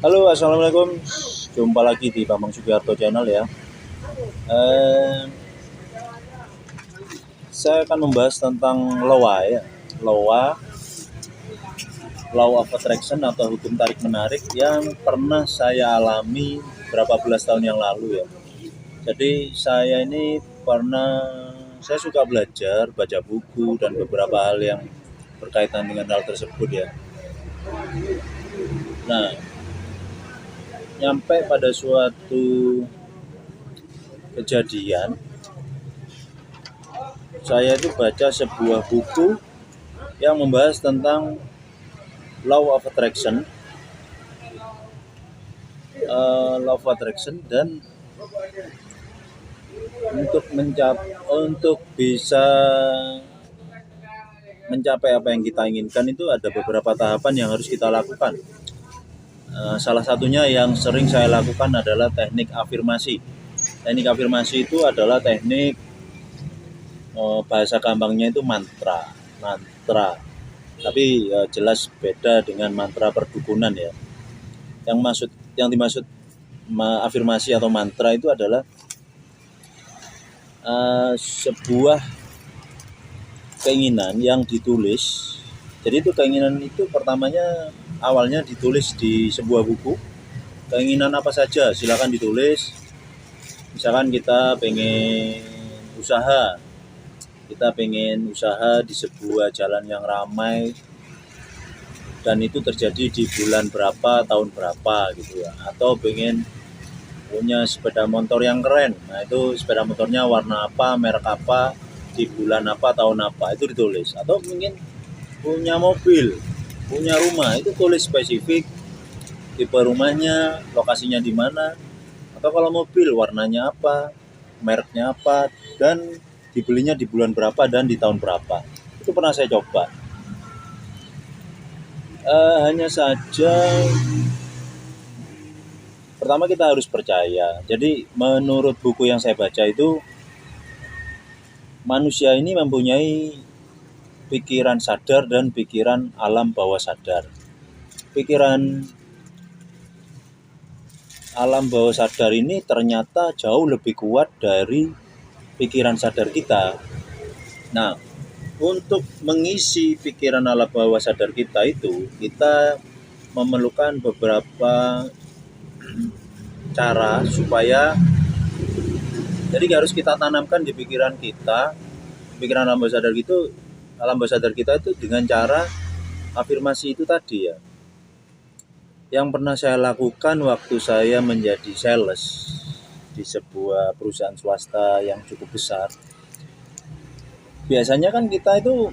Halo, assalamualaikum. Jumpa lagi di Bambang Sugiharto Channel ya. Eh, saya akan membahas tentang LOA ya. LOA, Law of Attraction atau hukum tarik menarik yang pernah saya alami berapa belas tahun yang lalu ya. Jadi saya suka belajar, baca buku dan beberapa hal yang berkaitan dengan hal tersebut ya. Nah, nyampe pada suatu kejadian, saya itu baca sebuah buku yang membahas tentang law of attraction, dan untuk bisa mencapai apa yang kita inginkan itu ada beberapa tahapan yang harus kita lakukan. Salah satunya yang sering saya lakukan adalah teknik afirmasi. Teknik afirmasi itu adalah teknik bahasa gampangnya itu mantra. Tapi jelas beda dengan mantra perdukunan ya. Yang dimaksud afirmasi atau mantra itu adalah sebuah keinginan yang ditulis. Jadi itu keinginan itu awalnya ditulis di sebuah buku. Keinginan apa saja silakan ditulis. Misalkan kita pengen usaha di sebuah jalan yang ramai dan itu terjadi di bulan berapa, tahun berapa gitu ya. Atau pengen punya sepeda motor yang keren. Nah, itu sepeda motornya warna apa, merek apa, di bulan apa, tahun apa, itu ditulis. Atau mungkin punya mobil, punya rumah, itu tulis spesifik tipe rumahnya, lokasinya di mana. Atau kalau mobil warnanya apa, mereknya apa, dan dibelinya di bulan berapa dan di tahun berapa. Itu pernah saya coba. Hanya saja pertama kita harus percaya. Jadi menurut buku yang saya baca itu manusia ini mempunyai pikiran sadar dan pikiran alam bawah sadar. Pikiran alam bawah sadar ini ternyata jauh lebih kuat dari pikiran sadar kita. Nah, untuk mengisi pikiran alam bawah sadar kita itu, kita memerlukan beberapa cara supaya jadi harus kita tanamkan di pikiran kita, pikiran alam bawah sadar kita itu dengan cara afirmasi itu tadi ya. Yang pernah saya lakukan waktu saya menjadi sales di sebuah perusahaan swasta yang cukup besar. Biasanya kan kita itu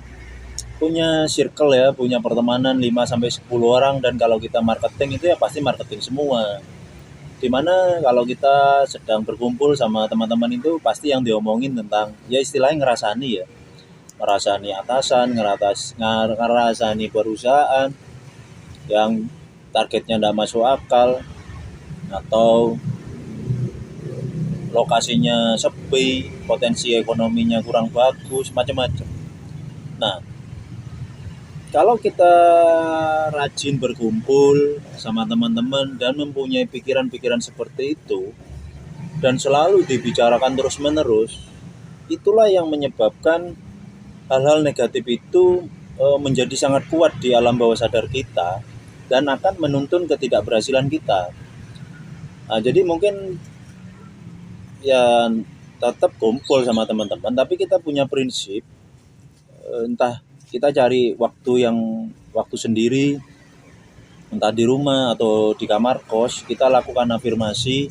punya circle ya, punya pertemanan 5-10 orang, dan kalau kita marketing itu ya pasti marketing semua. Dimana kalau kita sedang berkumpul sama teman-teman itu pasti yang diomongin tentang ya istilahnya ngerasani ya. Ngerasani atasan, ngerasani perusahaan yang targetnya tidak masuk akal, atau lokasinya sepi, potensi ekonominya kurang bagus, macam-macam. Nah, kalau kita rajin berkumpul sama teman-teman dan mempunyai pikiran-pikiran seperti itu dan selalu dibicarakan terus-menerus, itulah yang menyebabkan hal-hal negatif itu menjadi sangat kuat di alam bawah sadar kita dan akan menuntun ketidakberhasilan kita. Nah, jadi mungkin ya tetap kumpul sama teman-teman, tapi kita punya prinsip, entah kita cari waktu sendiri, entah di rumah atau di kamar kos, kita lakukan afirmasi.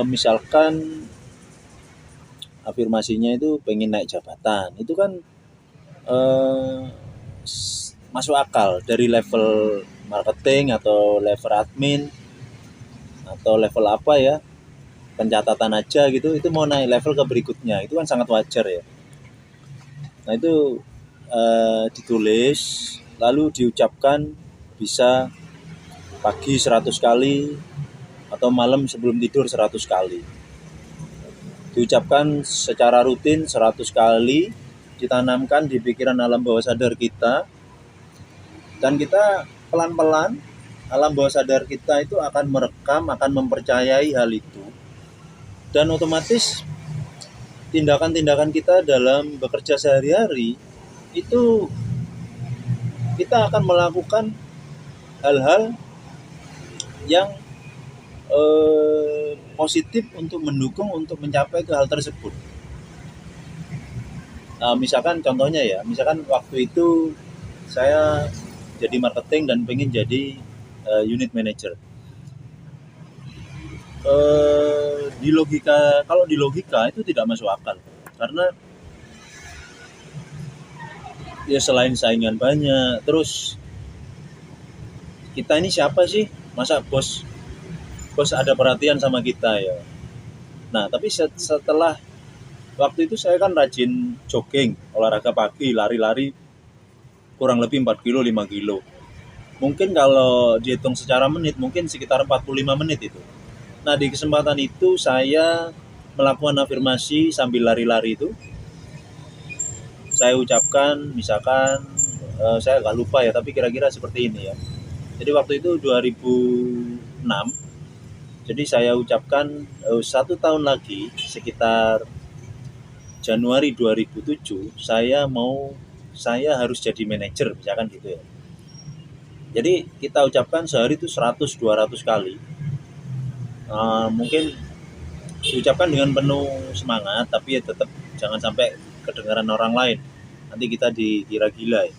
Misalkan afirmasinya itu pengen naik jabatan, itu kan masuk akal dari level marketing atau level admin atau level apa ya, pencatatan aja gitu, itu mau naik level ke berikutnya itu kan sangat wajar ya. Nah, itu ditulis lalu diucapkan, bisa pagi 100 kali atau malam sebelum tidur 100 kali. Diucapkan secara rutin 100 kali, ditanamkan di pikiran alam bawah sadar kita, dan kita pelan-pelan alam bawah sadar kita itu akan merekam, akan mempercayai hal itu, dan otomatis tindakan-tindakan kita dalam bekerja sehari-hari itu kita akan melakukan hal-hal yang positif untuk mendukung untuk mencapai ke hal tersebut. Misalkan contohnya ya, misalkan waktu itu saya jadi marketing dan pengen jadi unit manager. Kalau di logika itu tidak masuk akal, karena ya selain saingan banyak, terus kita ini siapa sih, masa bos ada perhatian sama kita ya. Nah tapi setelah waktu itu saya kan rajin jogging, olahraga pagi, lari-lari kurang lebih 4 kilo 5 kilo, mungkin kalau dihitung secara menit mungkin sekitar 45 menit itu. Nah di kesempatan itu saya melakukan afirmasi sambil lari-lari itu. Saya ucapkan misalkan saya agak lupa ya, tapi kira-kira seperti ini ya. Jadi waktu itu 2006. Jadi saya ucapkan 1 tahun lagi sekitar Januari 2007 saya harus jadi manajer misalkan gitu ya. Jadi kita ucapkan sehari itu 100-200 kali. Mungkin diucapkan dengan penuh semangat, tapi ya tetap jangan sampai kedengaran orang lain, nanti kita dikira gila ya.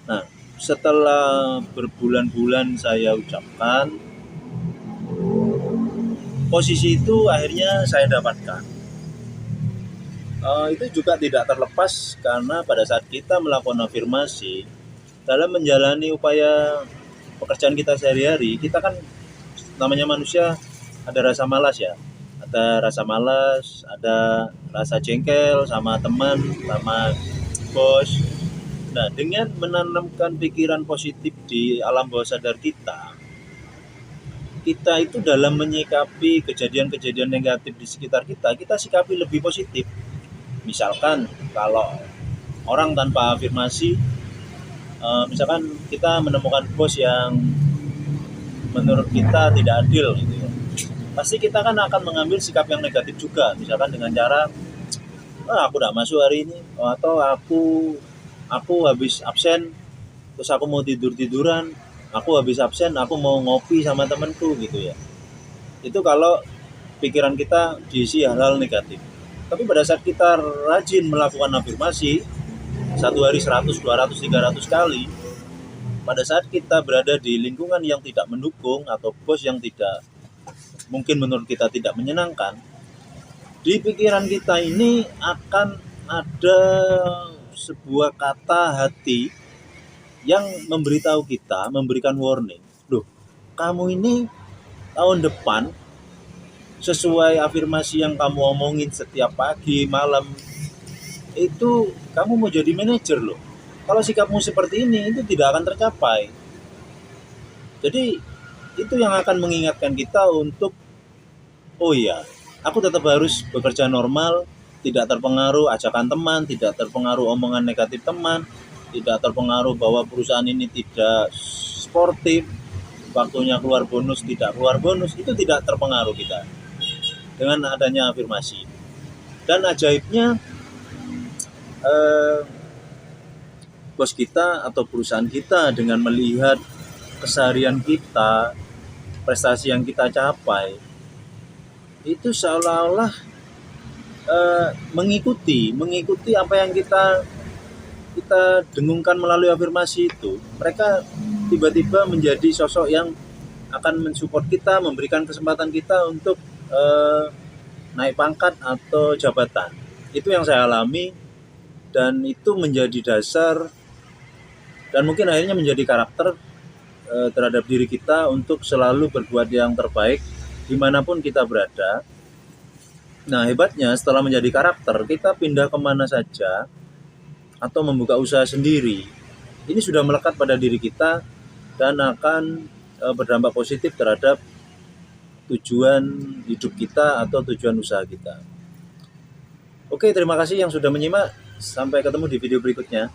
Nah setelah berbulan-bulan saya ucapkan, posisi itu akhirnya saya dapatkan. Itu juga tidak terlepas karena pada saat kita melakukan afirmasi dalam menjalani upaya pekerjaan kita sehari-hari, kita kan namanya manusia ada rasa malas ya, ada rasa jengkel sama teman, sama bos. Nah dengan menanamkan pikiran positif di alam bawah sadar kita itu dalam menyikapi kejadian-kejadian negatif di sekitar kita sikapi lebih positif. Misalkan kalau orang tanpa afirmasi, misalkan kita menemukan bos yang menurut kita tidak adil gitu ya, pasti kita kan akan mengambil sikap yang negatif juga, misalkan dengan cara aku tidak masuk hari ini, atau aku habis absen terus aku mau tiduran, aku habis absen aku mau ngopi sama temanku gitu ya. Itu kalau pikiran kita diisi hal-hal negatif. Tapi pada saat kita rajin melakukan afirmasi, 1 hari 100, 200, 300 kali, pada saat kita berada di lingkungan yang tidak mendukung atau bos yang tidak mungkin menurut kita tidak menyenangkan, di pikiran kita ini akan ada sebuah kata hati yang memberitahu kita, memberikan warning. Loh, kamu ini tahun depan sesuai afirmasi yang kamu omongin setiap pagi, malam, itu kamu mau jadi manajer loh. Kalau sikapmu seperti ini, itu tidak akan tercapai. Jadi itu yang akan mengingatkan kita untuk, oh iya, aku tetap harus bekerja normal, tidak terpengaruh ajakan teman, tidak terpengaruh omongan negatif teman, tidak terpengaruh bahwa perusahaan ini tidak sportif, waktunya keluar bonus tidak keluar bonus, itu tidak terpengaruh kita dengan adanya afirmasi. Dan ajaibnya bos kita atau perusahaan kita dengan melihat keseharian kita, prestasi yang kita capai, itu seolah-olah mengikuti apa yang kita dengungkan melalui afirmasi itu. Mereka tiba-tiba menjadi sosok yang akan mensupport kita, memberikan kesempatan kita untuk naik pangkat atau jabatan. Itu yang saya alami, dan itu menjadi dasar dan mungkin akhirnya menjadi karakter terhadap diri kita untuk selalu berbuat yang terbaik dimanapun kita berada. Nah hebatnya setelah menjadi karakter, kita pindah kemana saja atau membuka usaha sendiri, ini sudah melekat pada diri kita dan akan berdampak positif terhadap tujuan hidup kita atau tujuan usaha kita. Oke, terima kasih yang sudah menyimak. Sampai ketemu di video berikutnya.